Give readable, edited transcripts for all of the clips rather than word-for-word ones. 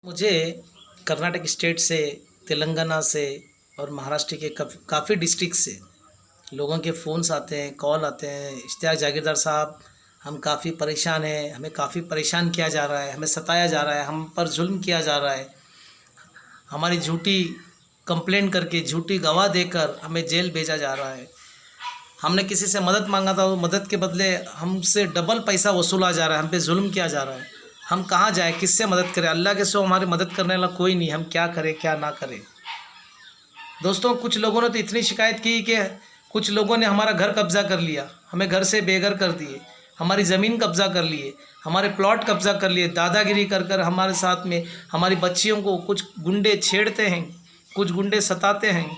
मुझे कर्नाटक स्टेट से, तेलंगाना से और महाराष्ट्र के काफ़ी डिस्ट्रिक्ट से लोगों के फ़ोन्स आते हैं, कॉल आते हैं। इश्तियाक जागीरदार साहब, हम काफ़ी परेशान हैं, हमें काफ़ी परेशान किया जा रहा है, हमें सताया जा रहा है, हम पर जुल्म किया जा रहा है। हमारी झूठी कंप्लेंट करके, झूठी गवाह देकर हमें जेल भेजा जा रहा है। हमने किसी से मदद मांगा था, वो मदद के बदले हमसे डबल पैसा वसूला जा रहा है, हम पे जुल्म किया जा रहा है। हम कहाँ जाएं, किससे मदद करें? अल्लाह के सिवा हमारी मदद करने वाला कोई नहीं। हम क्या करें, क्या ना करें? दोस्तों, कुछ लोगों ने तो इतनी शिकायत की कि कुछ लोगों ने हमारा घर कब्ज़ा कर लिया, हमें घर से बेघर कर दिए, हमारी ज़मीन कब्ज़ा कर लिए, हमारे प्लॉट कब्ज़ा कर लिए। दादागिरी कर कर हमारे साथ में हमारी बच्चियों को कुछ गुंडे छेड़ते हैं, कुछ गुंडे सताते हैं,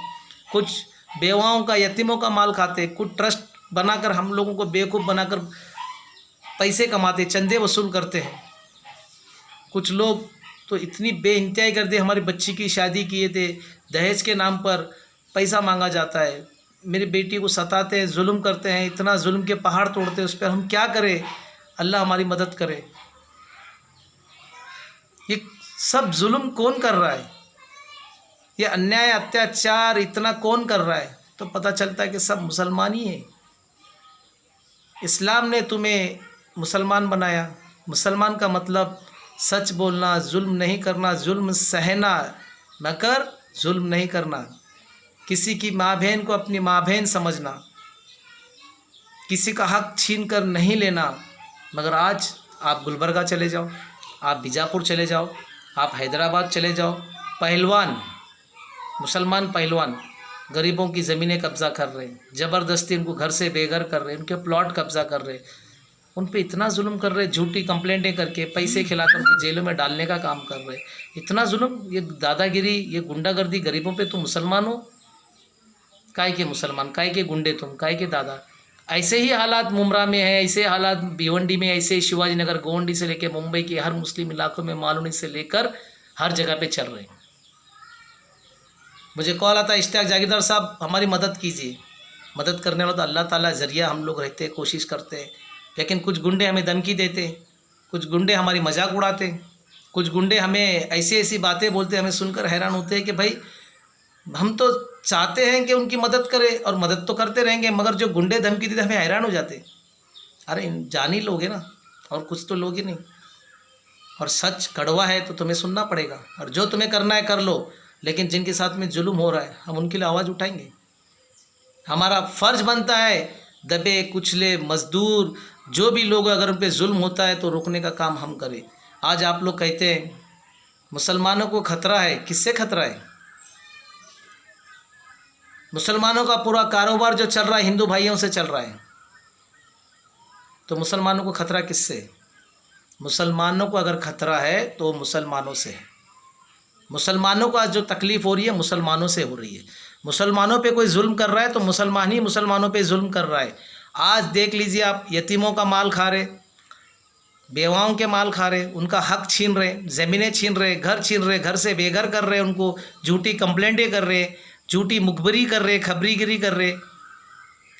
कुछ बेवाओं का, यतीमों का माल खाते, कुछ ट्रस्ट बनाकर हम लोगों को बेवकूफ़ बनाकर पैसे कमाते, चंदे वसूल करते हैं। कुछ लोग तो इतनी बेइंतहाई कर दी, हमारी बच्ची की शादी किए थे, दहेज के नाम पर पैसा मांगा जाता है, मेरी बेटी को सताते हैं, जुल्म करते हैं, इतना जुल्म के पहाड़ तोड़ते हैं। उस पर हम क्या करें? अल्लाह हमारी मदद करे। ये सब जुल्म कौन कर रहा है? ये अन्याय, अत्याचार इतना कौन कर रहा है? तो पता चलता है कि सब मुसलमान ही हैं। इस्लाम ने तुम्हें मुसलमान बनाया। मुसलमान का मतलब सच बोलना, जुल्म नहीं करना, जुल्म सहना, मगर जुल्म नहीं करना। किसी की माँ बहन को अपनी माँ बहन समझना, किसी का हक छीन कर नहीं लेना। मगर आज आप गुलबर्गा चले जाओ, आप बीजापुर चले जाओ, आप हैदराबाद चले जाओ, पहलवान, मुसलमान पहलवान गरीबों की ज़मीनें कब्ज़ा कर रहे हैं, ज़बरदस्ती उनको घर से बेघर कर रहे हैं, उनके प्लॉट कब्ज़ा कर रहे हैं, उन पे इतना जुल्म कर रहे हैं, झूठी कंप्लेंटें करके पैसे खिलाकर उनको जेलों में डालने का काम कर रहे हैं। इतना जुल्म, ये दादागिरी, ये गुंडागर्दी गरीबों पे। तुम मुसलमान हो, काय के मुसलमान, काय के गुंडे, तुम काय के दादा? ऐसे ही हालात मुमरा में है, ऐसे हालात भिवंडी में, ऐसे शिवाजी नगर, गोवंडी से लेकर मुंबई के हर मुस्लिम इलाकों में, मालूनी से लेकर हर जगह पे चल रहे हैं। मुझे कॉल आता है, इश्तियाक जागीरदार साहब हमारी मदद कीजिए। मदद करने वाला तो अल्लाह ताला ज़रिया हम लोग रहते हैं, कोशिश करते हैं, लेकिन कुछ गुंडे हमें धमकी देते, कुछ गुंडे हमारी मजाक उड़ाते, कुछ गुंडे हमें ऐसी ऐसी बातें बोलते, हमें सुनकर हैरान होते हैं कि भाई हम तो चाहते हैं कि उनकी मदद करें और मदद तो करते रहेंगे, मगर जो गुंडे धमकी देते हमें हैरान हो जाते। अरे जान ही लोगे ना, और कुछ तो लोग ही नहीं। और सच कड़वा है तो तुम्हें सुनना पड़ेगा, और जो तुम्हें करना है कर लो, लेकिन जिनके साथ में जुल्म हो रहा है हम उनके लिए आवाज़ उठाएंगे। हमारा फ़र्ज बनता है दबे कुचले मज़दूर जो भी लोग, अगर उन पर जुल्म होता है तो रोकने का काम हम करें। आज आप लोग कहते हैं मुसलमानों को खतरा है, किससे खतरा है? मुसलमानों का पूरा कारोबार जो चल रहा है हिंदू भाइयों से चल रहा है, तो मुसलमानों को खतरा किससे? मुसलमानों को अगर खतरा है तो मुसलमानों से है। मुसलमानों को आज जो तकलीफ़ हो रही है मुसलमानों से हो रही है। मुसलमानों पे कोई जुल्म कर रहा है तो मुसलमान ही मुसलमानों पे जुल्म कर रहा है। आज देख लीजिए आप, यतीमों का माल खा रहे, बेवाओं के माल खा रहे, उनका हक छीन रहे, ज़मीनें छीन रहे, घर छीन रहे, घर से बेघर कर रहे, उनको झूठी कंप्लेंटें कर रहे, झूठी मुखबरी कर रहे, खबरीगिरी कर रहे,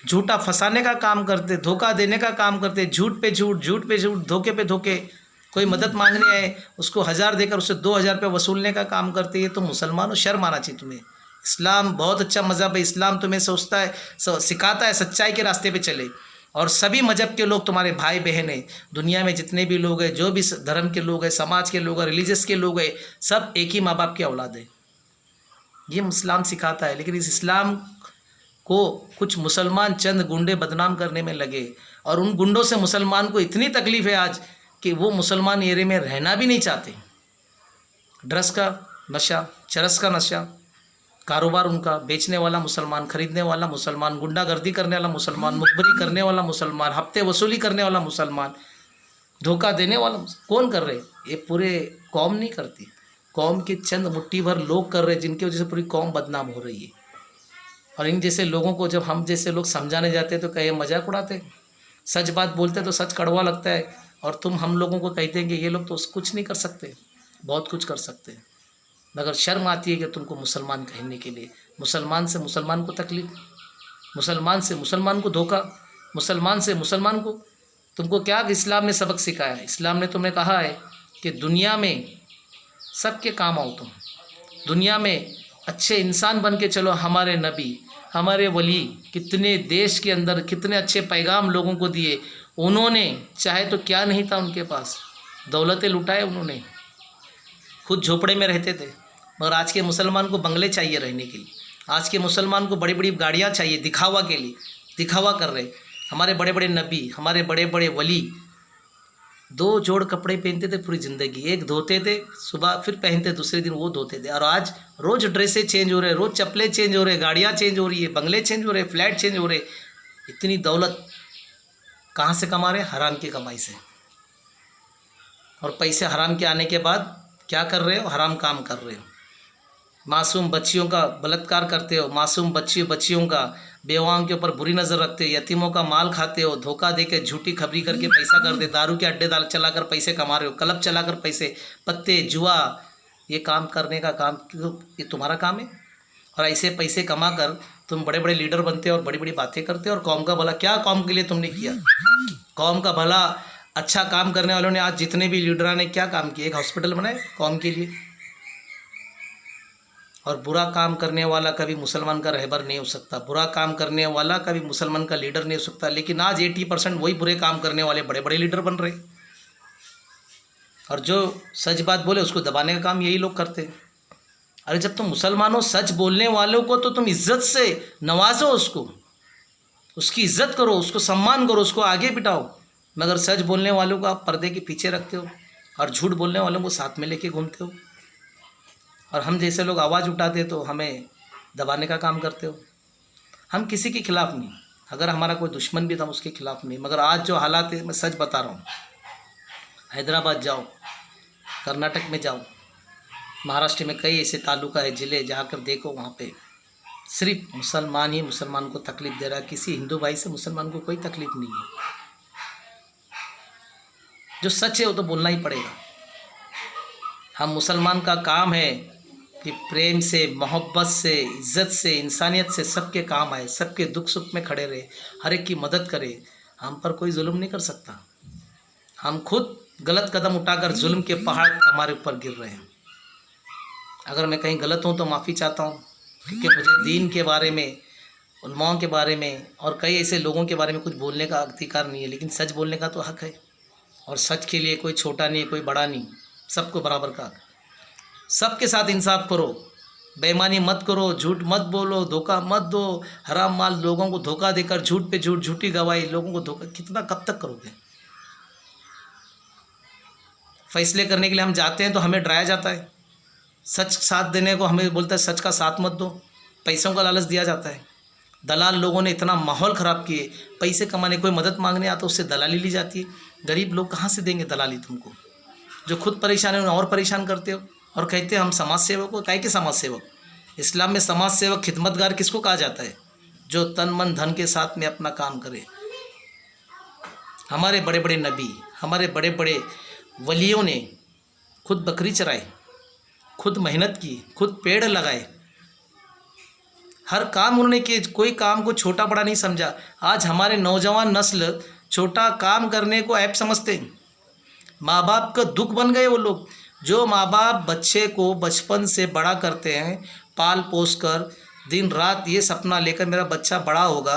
झूठा फंसाने का काम करते, धोखा देने का काम करते, झूठ पे झूठ, झूठ पे झूठ, धोखे पे धोखे। कोई मदद मांगने आए उसको 1000 देकर उससे 2000 रुपये वसूलने का काम करते हैं। तो मुसलमानों, शर्म आना चाहिए तुम्हें। इस्लाम बहुत अच्छा मज़हब है। इस्लाम तुम्हें सोचता है, सिखाता है सच्चाई के रास्ते पे चले। और सभी मज़हब के लोग तुम्हारे भाई बहन हैं। दुनिया में जितने भी लोग हैं, जो भी धर्म के लोग हैं, समाज के लोग हैं, रिलीजियस के लोग हैं, सब एक ही माँ बाप की औलाद है। ये इस्लाम सिखाता है। लेकिन इस इस्लाम को कुछ मुसलमान चंद गुंडे बदनाम करने में लगे, और उन गुंडों से मुसलमान को इतनी तकलीफ़ है आज कि वो मुसलमान एरिया में रहना भी नहीं चाहते। ड्रग्स का नशा, चरस का नशा, कारोबार उनका, बेचने वाला मुसलमान, खरीदने वाला मुसलमान, गुंडागर्दी करने वाला मुसलमान, मुखबरी करने वाला मुसलमान, हफ्ते वसूली करने वाला मुसलमान, धोखा देने वाला कौन कर रहे? ये पूरे कौम नहीं करती, कौम के चंद मुट्ठी भर लोग कर रहे, जिनकी वजह से पूरी कौम बदनाम हो रही है। और इन जैसे लोगों को जब हम जैसे लोग समझाने जाते हैं तो कहे मजाक उड़ाते, सच बात बोलते तो सच कड़वा लगता है। और तुम हम लोगों को कहते हैं कि ये लोग तो कुछ नहीं कर सकते, बहुत कुछ कर सकते हैं। मगर शर्म आती है कि तुमको मुसलमान कहने के लिए। मुसलमान से मुसलमान को तकलीफ, मुसलमान से मुसलमान को धोखा, मुसलमान से मुसलमान को। तुमको क्या इस्लाम ने सबक सिखाया है? इस्लाम ने तुम्हें कहा है कि दुनिया में सबके काम आओ तुम। दुनिया में अच्छे इंसान बन के चलो। हमारे नबी, हमारे वली कितने देश के अंदर कितने अच्छे पैगाम लोगों को दिए। उन्होंने चाहे तो क्या नहीं था उनके पास, दौलतें लुटाए उन्होंने, खुद झोपड़े में रहते थे। मगर आज के मुसलमान को बंगले चाहिए रहने के लिए, आज के मुसलमान को बड़ी बड़ी गाड़ियाँ चाहिए दिखावा के लिए, दिखावा कर रहे। हमारे बड़े बड़े नबी, हमारे बड़े बड़े वली 2 जोड़ कपड़े पहनते थे पूरी ज़िंदगी। एक धोते थे सुबह, फिर पहनते दूसरे दिन वो धोते थे। और आज रोज़ ड्रेसें चेंज हो रहे, रोज़ चप्पलें चेंज हो रहे, गाड़ियाँ चेंज हो रही है, बंगले चेंज हो रहे, फ्लैट चेंज हो रहे। इतनी दौलत कहाँ से कमा रहे? हराम की कमाई से। और पैसे हराम के आने के बाद क्या कर रहे हो? हराम काम कर रहे हो। मासूम बच्चियों का बलात्कार करते हो, मासूम बच्चियों का, बेवाओं के ऊपर बुरी नज़र रखते हो, यतीमों का माल खाते हो, धोखा देके झूठी खबरी करके पैसा कर दे, दारू के अड्डे दाल चलाकर पैसे कमा रहे हो, क्लब चलाकर पैसे, पत्ते, जुआ, ये काम करने का काम ये तुम्हारा काम है। और ऐसे पैसे कमा कर तुम बड़े बड़े लीडर बनते हो और बड़ी बड़ी बातें करते हो। और कौम का भला क्या कौम के लिए तुमने किया? कौम का भला अच्छा काम करने वालों ने आज जितने भी लीडरां ने क्या काम किया? एक हॉस्पिटल बनाए कौम के लिए। और बुरा काम करने वाला कभी मुसलमान का रहबर नहीं हो सकता, बुरा काम करने वाला कभी मुसलमान का लीडर नहीं हो सकता। लेकिन आज 80% वही बुरे काम करने वाले बड़े बड़े लीडर बन रहे। और जो सच बात बोले उसको दबाने का काम यही लोग करते हैं। अरे जब तुम मुसलमान हो, सच बोलने वालों को तो तुम इज्जत से नवाजो, उसको, उसकी इज्जत करो, उसको सम्मान करो, उसको आगे बिठाओ। मगर सच बोलने वालों को आप पर्दे के पीछे रखते हो और झूठ बोलने वालों को साथ में लेके घूमते हो। और हम जैसे लोग आवाज़ उठाते तो हमें दबाने का काम करते हो। हम किसी के खिलाफ़ नहीं, अगर हमारा कोई दुश्मन भी था उसके खिलाफ़ नहीं। मगर आज जो हालात है, मैं सच बता रहा हूँ, हैदराबाद जाओ, कर्नाटक में जाओ, महाराष्ट्र में कई ऐसे तालुका है, ज़िले, जाकर देखो, वहाँ पे सिर्फ मुसलमान ही मुसलमान को तकलीफ़ दे रहा है। किसी हिंदू भाई से मुसलमान को कोई तकलीफ़ नहीं है। जो सच है वो तो बोलना ही पड़ेगा। हम मुसलमान का काम है कि प्रेम से, मोहब्बत से, इज़्ज़त से, इंसानियत से सबके काम आए, सबके दुख सुख में खड़े रहे, हर एक की मदद करे। हम पर कोई जुल्म नहीं कर सकता। हम खुद गलत कदम उठाकर जुल्म के पहाड़ हमारे ऊपर गिर रहे हैं। अगर मैं कहीं गलत हूँ तो माफ़ी चाहता हूँ, क्योंकि मुझे दीन के बारे में, उलमाओं के बारे में और कई ऐसे लोगों के बारे में कुछ बोलने का अधिकार नहीं है। लेकिन सच बोलने का तो हक़ है। और सच के लिए कोई छोटा नहीं, कोई बड़ा नहीं, सबको बराबर का। सबके साथ इंसाफ करो, बेईमानी मत करो, झूठ मत बोलो, धोखा मत दो, हराम माल लोगों को धोखा देकर, झूठ पे झूठ, झूठी गवाही, लोगों को धोखा, कितना कब तक करोगे? फैसले करने के लिए हम जाते हैं तो हमें डराया जाता है। सच साथ देने को हमें बोलता है सच का साथ मत दो, पैसों का लालच दिया जाता है। दलाल लोगों ने इतना माहौल ख़राब किए, पैसे कमाने, कोई मदद मांगने आता उससे दलाली ली जाती है। गरीब लोग कहाँ से देंगे दलाली तुमको? जो खुद परेशान है उन्हें और परेशान करते हो और कहते हैं हम समाज सेवक हो। काहे के समाज सेवक? इस्लाम में समाज सेवक, खिदमतगार किसको कहा जाता है? जो तन मन धन के साथ में अपना काम करे। हमारे बड़े बड़े नबी, हमारे बड़े बड़े वलियों ने खुद बकरी चराई, खुद मेहनत की, खुद पेड़ लगाए, हर काम उन्होंने किए, कोई काम को छोटा बड़ा नहीं समझा। आज हमारे नौजवान नस्ल छोटा काम करने को ऐप समझते हैं। माँ बाप का दुख बन गए वो लोग। जो माँ बाप बच्चे को बचपन से बड़ा करते हैं, पाल पोस कर, दिन रात ये सपना लेकर मेरा बच्चा बड़ा होगा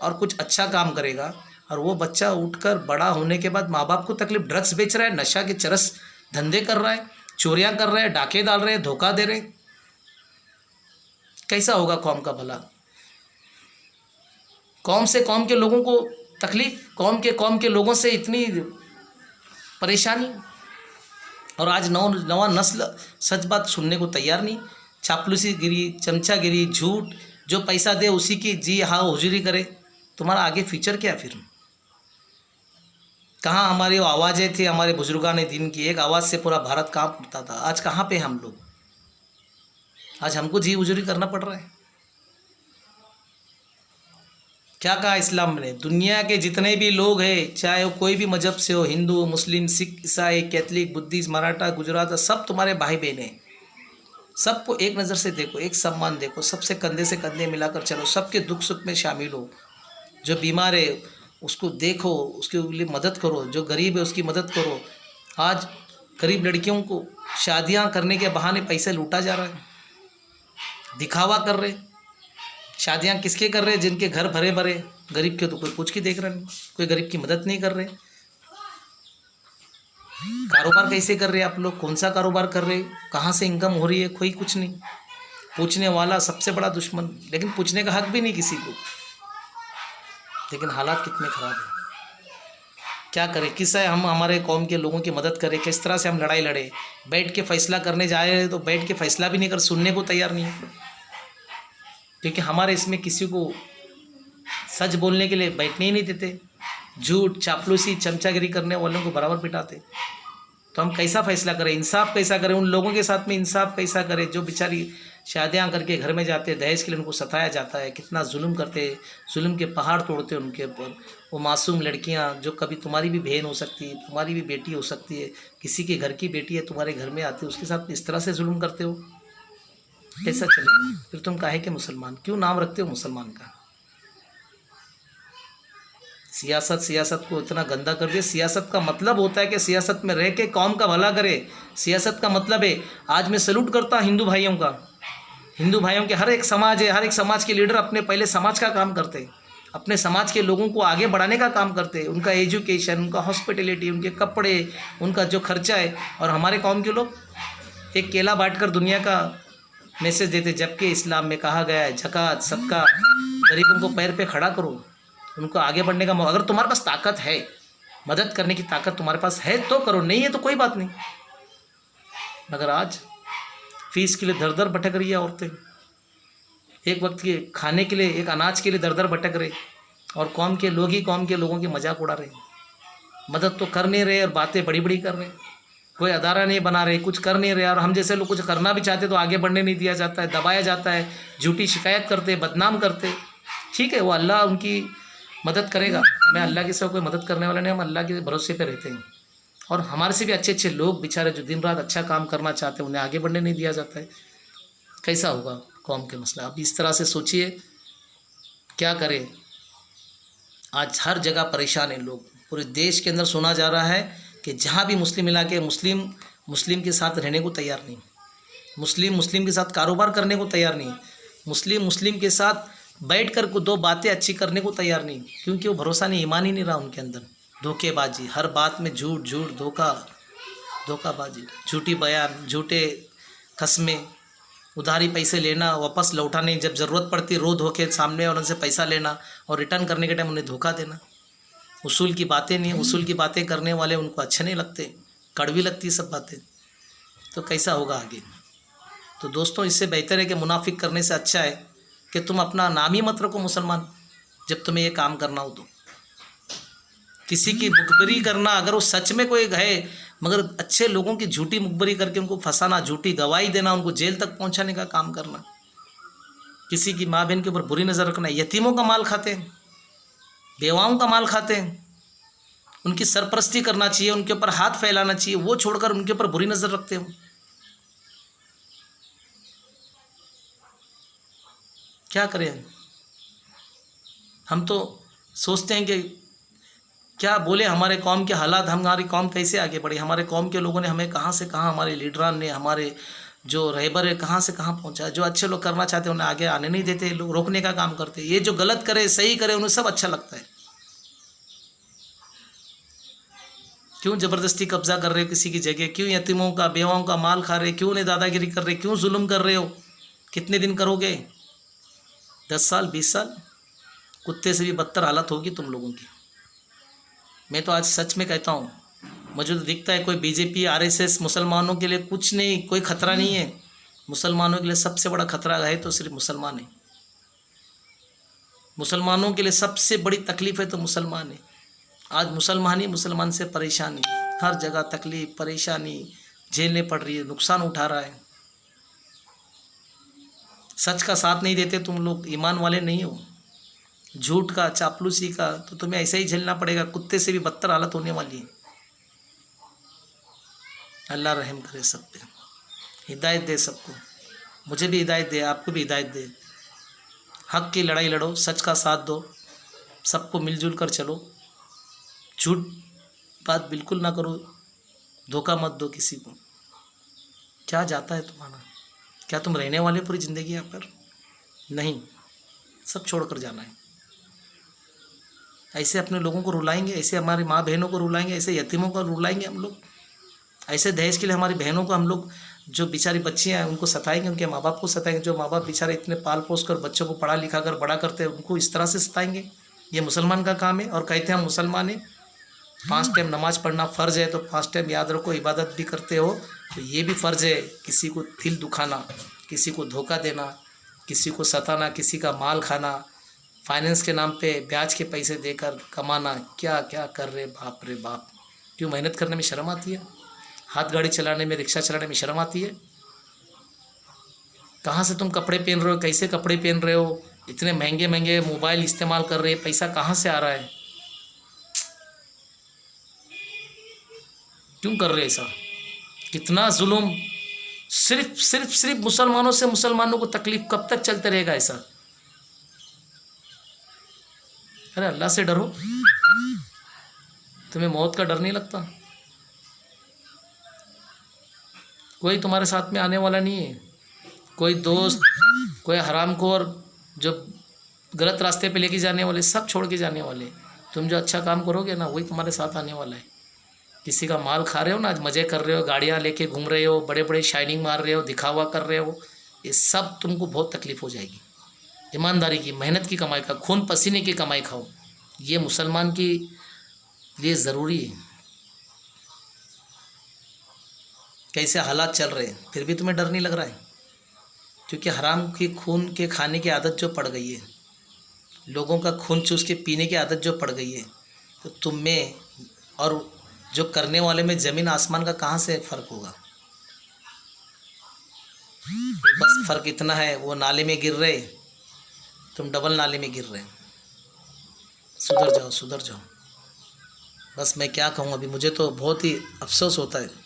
और कुछ अच्छा काम करेगा, और वो बच्चा उठकर बड़ा होने के बाद माँ बाप को तकलीफ, ड्रग्स बेच रहा है, नशा के चरस धंधे कर रहा है, चोरियाँ कर रहा है, डाके डाल रहे हैं, धोखा दे रहे हैं, कैसा होगा कौम का भला? कौम से कौम के लोगों को तकलीफ, कौम के लोगों से इतनी परेशानी। और आज नवा नस्ल सच बात सुनने को तैयार नहीं। चापलूसी गिरी, चमचा गिरी, झूठ, जो पैसा दे उसी की जी हाँ हुजूरी करे। तुम्हारा आगे फ्यूचर क्या फिर? कहाँ हमारी वो आवाज़ें थी, हमारे बुजुर्गान ने दिन की, एक आवाज़ से पूरा भारत कांप उठता था। आज कहाँ पे हम लोग? आज हमको जी हुजूरी करना पड़ रहा है। क्या कहा इस्लाम ने? दुनिया के जितने भी लोग हैं, चाहे वो कोई भी मजहब से हो, हिंदू, मुस्लिम, सिख, ईसाई, कैथलिक, बुद्धिस्ट, मराठा, गुजरात, सब तुम्हारे भाई बहन हैं। सबको एक नज़र से देखो, एक सम्मान देखो, सबसे कंधे से कंधे मिलाकर चलो, सबके दुख सुख में शामिल हो। जो बीमार है उसको देखो, उसके लिए मदद करो, जो गरीब है उसकी मदद करो। आज गरीब लड़कियों को शादियां करने के बहाने पैसे लूटा जा रहा है, दिखावा कर रहे। शादियां किसके कर रहे? जिनके घर भरे भरे, गरीब के तो कोई पूछ के देख रहा नहीं, कोई गरीब की मदद नहीं कर रहे। कारोबार कैसे कर रहे आप लोग? कौन सा कारोबार कर रहे? कहाँ से इनकम हो रही है? कोई कुछ नहीं। पूछने वाला सबसे बड़ा दुश्मन, लेकिन पूछने का हक भी नहीं किसी को। लेकिन हालात कितने ख़राब हैं, क्या करें? किस है हम हमारे कौम के लोगों की मदद करें? किस तरह से हम लड़ाई लड़े? बैठ के फैसला करने जाए तो बैठ के फैसला भी नहीं कर, सुनने को तैयार नहीं है। क्योंकि हमारे इसमें किसी को सच बोलने के लिए बैठने ही नहीं देते। झूठ, चापलूसी, चमचागिरी करने वालों को बराबर पिटाते। तो हम कैसा फैसला करें? इंसाफ कैसा करें? उन लोगों के साथ में इंसाफ कैसा करें जो बेचारी शादियाँ करके घर में जाते, दहेज के लिए उनको सताया जाता है, कितना जुल्म करते, जुल्म के पहाड़ तोड़ते उनके ऊपर। वो मासूम लड़कियाँ जो कभी तुम्हारी भी बहन हो सकती है, तुम्हारी भी बेटी हो सकती है, किसी के घर की बेटी है तुम्हारे घर में आती है, उसके साथ इस तरह से जुल्म करते हो, कैसा चलेगा? फिर तुम काहे के मुसलमान? क्यों नाम रखते हो मुसलमान का? सियासत को इतना गंदा कर दिया। सियासत का मतलब होता है कि सियासत में रह के कौम का भला करे। सियासत का मतलब है, आज मैं सैल्यूट करता हूँ हिंदू भाइयों का। हिंदू भाइयों के हर एक समाज है, हर एक समाज के लीडर अपने पहले समाज का काम करते हैं, अपने समाज के लोगों को आगे बढ़ाने का काम करते हैं। उनका एजुकेशन, उनका हॉस्पिटलिटी, उनके कपड़े, उनका जो खर्चा है। और हमारे कौम के लोग एक केला बांट कर दुनिया का मैसेज देते, जबकि इस्लाम में कहा गया है ज़कात, सदका, गरीबों को पैर पे खड़ा करो, उनको आगे बढ़ने का मौका। अगर तुम्हारे पास ताकत है, मदद करने की ताकत तुम्हारे पास है तो करो, नहीं है तो कोई बात नहीं। मगर आज फीस के लिए दर दर भटक रही है औरतें, एक वक्त के खाने के लिए, एक अनाज के लिए दर दर भटक रहे, और कौम के लोग ही कौम के लोगों की मजाक उड़ा रहे। मदद तो कर नहीं रहे और बातें बड़ी बड़ी कर रहे, कोई अदारा नहीं बना रहे, कुछ कर नहीं रहे। और हम जैसे लोग कुछ करना भी चाहते तो आगे बढ़ने नहीं दिया जाता है, दबाया जाता है, झूठी शिकायत करते, बदनाम करते। ठीक है, वो अल्लाह उनकी मदद करेगा, हमें अल्लाह के सिवा कोई मदद करने वाला नहीं, हम अल्लाह के भरोसे पे रहते हैं। और हमारे से भी अच्छे अच्छे लोग बेचारे जो दिन रात अच्छा काम करना चाहते हैं, उन्हें आगे बढ़ने नहीं दिया जाता है। कैसा होगा कौम के मसला? अब इस तरह से सोचिए, क्या करें? आज हर जगह परेशान हैं लोग। पूरे देश के अंदर सुना जा रहा है कि जहाँ भी मुस्लिम इलाके, मुस्लिम के साथ रहने को तैयार नहीं, मुस्लिम के साथ कारोबार करने को तैयार नहीं, मुस्लिम के साथ बैठ कर को दो बातें अच्छी करने को तैयार नहीं। क्योंकि वो भरोसा नहीं, ईमान ही नहीं रहा उनके अंदर। धोखेबाजी, हर बात में झूठ, धोखाबाजी, झूठी बयान, झूठे कस्में, उधारी पैसे लेना, वापस लौटाने, जब ज़रूरत पड़ती रो धो के सामने और उनसे पैसा लेना, और रिटर्न करने के टाइम उन्हें धोखा देना। उसूल की बातें नहीं, उसूल की बातें करने वाले उनको अच्छे नहीं लगते, कड़वी लगती सब बातें। तो कैसा होगा आगे? तो दोस्तों, इससे बेहतर है कि मुनाफिक करने से अच्छा है कि तुम अपना नाम ही मत रखो मुसलमान, जब तुम्हें ये काम करना हो तो। किसी की मुखबरी करना, अगर वो सच में कोई है, मगर अच्छे लोगों की झूठी मुखबरी करके उनको फंसाना, झूठी गवाही देना, उनको जेल तक पहुंचाने का काम करना, किसी की माँ बहन के ऊपर बुरी नज़र रखना, यतीमों का माल खाते हैं, बेवाओं का माल खाते हैं, उनकी सरपरस्ती करना चाहिए, उनके ऊपर हाथ फैलाना चाहिए, वो छोड़कर उनके ऊपर बुरी नज़र रखते हो। क्या करें? हम तो सोचते हैं कि क्या बोले हमारे कौम के हालात, हमारी कौम कैसे आगे बढ़े। हमारे कौम के लोगों ने हमें कहाँ से कहाँ, हमारे लीडरान ने, हमारे जो रहबर है कहाँ से कहाँ पहुँचा। जो अच्छे लोग करना चाहते हैं उन्हें आगे आने नहीं देते, लोग रोकने का काम करते। ये जो गलत करे, सही करे, उन्हें सब अच्छा लगता है। क्यों ज़बरदस्ती कब्जा कर रहे हो किसी की जगह? क्यों यतीमों का, बेवाओं का माल खा रहे? क्यों उन्हें दादागिरी कर रहे? क्यों जुल्म कर रहे हो? कितने दिन करोगे? 10 साल, 20 साल? कुत्ते से भी बदतर हालत होगी तुम लोगों की। मैं तो आज सच में कहता हूँ, मुझे तो दिखता है कोई बीजेपी, आरएसएस मुसलमानों के लिए कुछ नहीं, कोई खतरा नहीं है। मुसलमानों के लिए सबसे बड़ा खतरा है तो सिर्फ मुसलमान है। मुसलमानों के लिए सबसे बड़ी तकलीफ़ है तो मुसलमान है। आज मुसलमान ही मुसलमान से परेशान है, हर जगह तकलीफ़, परेशानी झेलने पड़ रही है, नुकसान उठा रहा है। सच का साथ नहीं देते तुम लोग, ईमान वाले नहीं हो। झूठ का, चापलूसी का तो तुम्हें ऐसा ही झेलना पड़ेगा, कुत्ते से भी बदतर हालत होने वाली है। अल्लाह रहम करे सब पे, हिदायत दे सबको, मुझे भी हिदायत दे, आपको भी हिदायत दे। हक की लड़ाई लड़ो, सच का साथ दो, सबको मिलजुल कर चलो, झूठ बात बिल्कुल ना करो, धोखा मत दो किसी को। क्या जाता है तुम्हारा? क्या तुम रहने वाले पूरी ज़िंदगी यहाँ पर? नहीं, सब छोड़ कर जाना है। ऐसे अपने लोगों को रुलाएंगे, ऐसे हमारी माँ बहनों को रुलाएंगे, ऐसे यतीमों को रुलाएंगे हम लोग, ऐसे दहेज के लिए हमारी बहनों को हम लोग, जो बेचारी बच्चियाँ हैं उनको सताएंगे, उनके माँ बाप को सताएंगे, जो माँ बाप बेचारे इतने पाल पोस कर बच्चों को पढ़ा लिखा कर बड़ा करते हैं उनको इस तरह से सताएंगे। ये मुसलमान का काम है। और कहते हैं हम मुसलमान हैं, 5 टाइम नमाज़ पढ़ना फ़र्ज़ है, तो 5 टाइम याद रखो इबादत भी करते हो तो ये भी फ़र्ज़ है। किसी को दिल दुखाना, किसी को धोखा देना, किसी को सताना, किसी का माल खाना, फाइनेंस के नाम पे ब्याज के पैसे देकर कमाना, क्या क्या कर रहे बाप रे बाप। क्यों मेहनत करने में शर्म आती है? हाथ गाड़ी चलाने में, रिक्शा चलाने में शर्म आती है? कहाँ से तुम कपड़े पहन रहे हो, कैसे कपड़े पहन रहे हो, इतने महंगे महंगे मोबाइल इस्तेमाल कर रहे हैं, पैसा कहाँ से आ रहा है? क्यों कर रहे ऐसा? कितना जुल्म, सिर्फ मुसलमानों से मुसलमानों को तकलीफ कब तक चलते रहेगा ऐसा? अरे अल्लाह से डरो। तुम्हें मौत का डर नहीं लगता? कोई तुम्हारे साथ में आने वाला नहीं है, कोई दोस्त, कोई हरामखोर जो गलत रास्ते पे लेके जाने वाले, सब छोड़ के जाने वाले। तुम जो अच्छा काम करोगे ना वही तुम्हारे साथ आने वाला है। किसी का माल खा रहे हो ना, आज मज़े कर रहे हो, गाड़ियाँ लेके घूम रहे हो, बड़े बड़े शाइनिंग मार रहे हो, दिखावा कर रहे हो, ये सब तुमको बहुत तकलीफ़ हो जाएगी। ईमानदारी की, मेहनत की कमाई का, खून पसीने की कमाई खाओ, ये मुसलमान के लिए ज़रूरी है। कैसे हालात चल रहे हैं फिर भी तुम्हें डर नहीं लग रहा है? क्योंकि हराम की खून के खाने की आदत जो पड़ गई है, लोगों का खून चूस के पीने की आदत जो पड़ गई है, तो तुम में और जो करने वाले में ज़मीन आसमान का कहाँ से फ़र्क होगा? बस फ़र्क इतना है, वो नाले में गिर रहे, तुम डबल नाले में गिर रहे। सुधर जाओ, सुधर जाओ। बस मैं क्या कहूँ, अभी मुझे तो बहुत ही अफसोस होता है।